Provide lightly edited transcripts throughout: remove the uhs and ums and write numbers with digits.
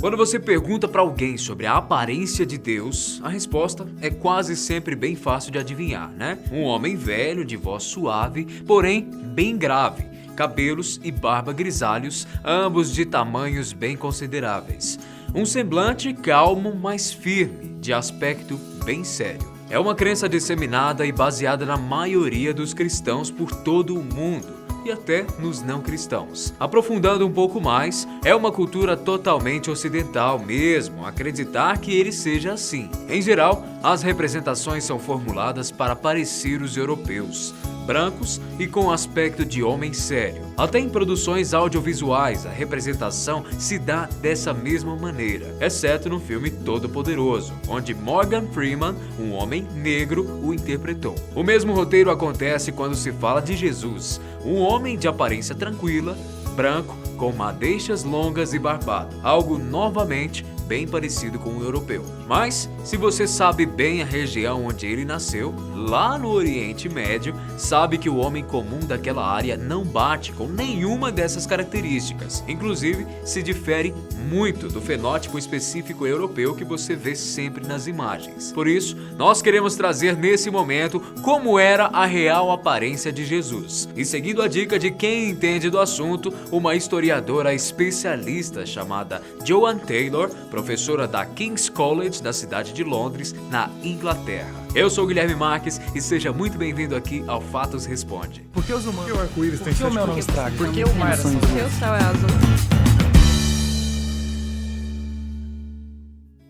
Quando você pergunta para alguém sobre a aparência de Deus, a resposta é quase sempre bem fácil de adivinhar, né? Um homem velho, de voz suave, porém bem grave, cabelos e barba grisalhos, ambos de tamanhos bem consideráveis. Um semblante calmo, mas firme, de aspecto bem sério. É uma crença disseminada e baseada na maioria dos cristãos por todo o mundo e até nos não cristãos. Aprofundando um pouco mais, é uma cultura totalmente ocidental mesmo acreditar que ele seja assim. Em geral, as representações são formuladas para parecer os europeus, brancos e com aspecto de homem sério. Até em produções audiovisuais, a representação se dá dessa mesma maneira, exceto no filme Todo-Poderoso, onde Morgan Freeman, um homem negro, o interpretou. O mesmo roteiro acontece quando se fala de Jesus, um homem de aparência tranquila, branco, com madeixas longas e barbado, algo novamente bem parecido com o europeu. Mas, se você sabe bem a região onde ele nasceu, lá no Oriente Médio, sabe que o homem comum daquela área não bate com nenhuma dessas características. Inclusive, se difere muito do fenótipo específico europeu que você vê sempre nas imagens. Por isso, nós queremos trazer nesse momento como era a real aparência de Jesus. E seguindo a dica de quem entende do assunto, uma historiadora especialista chamada Joan Taylor, professora da King's College da cidade de Londres, na Inglaterra. Eu sou o Guilherme Marques e seja muito bem-vindo aqui ao Fatos Responde. Por que os humanos? Por que o arco-íris tem Por que o sete mel não cores? estraga? Por que o mar é azul? Por que o céu é azul?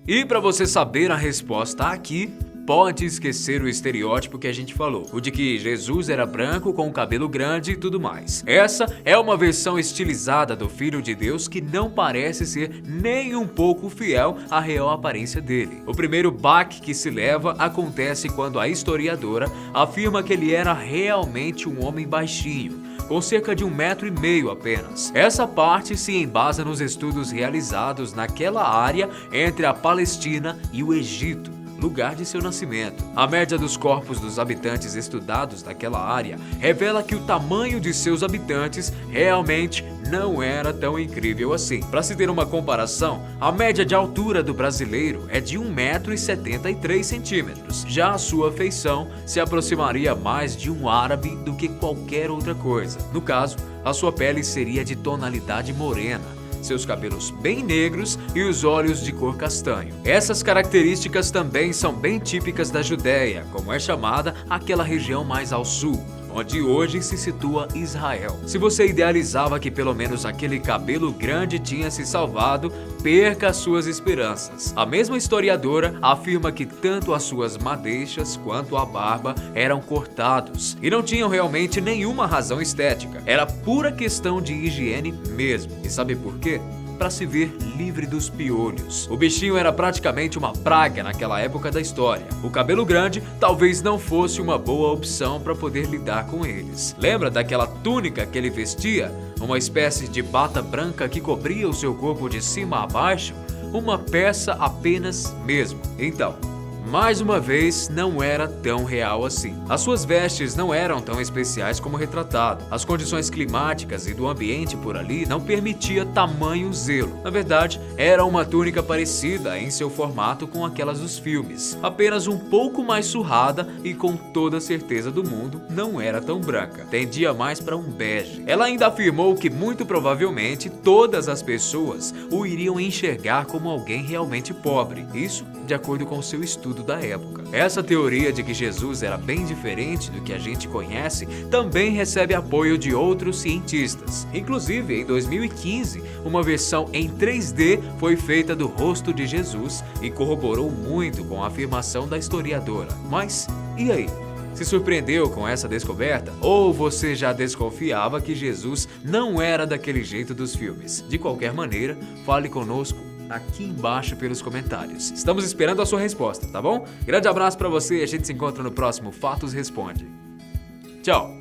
E para você saber a resposta aqui, pode esquecer o estereótipo que a gente falou, o de que Jesus era branco com o cabelo grande e tudo mais. Essa é uma versão estilizada do Filho de Deus que não parece ser nem um pouco fiel à real aparência dele. O primeiro baque que se leva acontece quando a historiadora afirma que ele era realmente um homem baixinho, com cerca de 1,5 metro apenas. Essa parte se embasa nos estudos realizados naquela área entre a Palestina e o Egito, lugar de seu nascimento. A média dos corpos dos habitantes estudados naquela área revela que o tamanho de seus habitantes realmente não era tão incrível assim. Para se ter uma comparação, a média de altura do brasileiro é de 1,73 m. Já a sua feição se aproximaria mais de um árabe do que qualquer outra coisa. No caso, a sua pele seria de tonalidade morena, seus cabelos bem negros e os olhos de cor castanho. Essas características também são bem típicas da Judéia, como é chamada aquela região mais ao sul, onde hoje se situa Israel. Se você idealizava que pelo menos aquele cabelo grande tinha se salvado, perca as suas esperanças. A mesma historiadora afirma que tanto as suas madeixas quanto a barba eram cortados e não tinham realmente nenhuma razão estética. Era pura questão de higiene mesmo. E sabe por quê? Para se ver livre dos piolhos. O bichinho era praticamente uma praga naquela época da história. O cabelo grande talvez não fosse uma boa opção para poder lidar com eles. Lembra daquela túnica que ele vestia? Uma espécie de bata branca que cobria o seu corpo de cima a baixo? Uma peça apenas mesmo. Então, mais uma vez, não era tão real assim. As suas vestes não eram tão especiais como retratado. As condições climáticas e do ambiente por ali não permitia tamanho zelo. Na verdade, era uma túnica parecida em seu formato com aquelas dos filmes, apenas um pouco mais surrada e com toda a certeza do mundo não era tão branca. Tendia mais para um bege. Ela ainda afirmou que muito provavelmente todas as pessoas o iriam enxergar como alguém realmente pobre. Isso de acordo com seu estudo da época. Essa teoria de que Jesus era bem diferente do que a gente conhece também recebe apoio de outros cientistas. Inclusive, em 2015, uma versão em 3D foi feita do rosto de Jesus e corroborou muito com a afirmação da historiadora. Mas, e aí? Se surpreendeu com essa descoberta? Ou você já desconfiava que Jesus não era daquele jeito dos filmes? De qualquer maneira, fale conosco aqui embaixo pelos comentários. Estamos esperando a sua resposta, tá bom? Grande abraço pra você e a gente se encontra no próximo Fatos Responde. Tchau!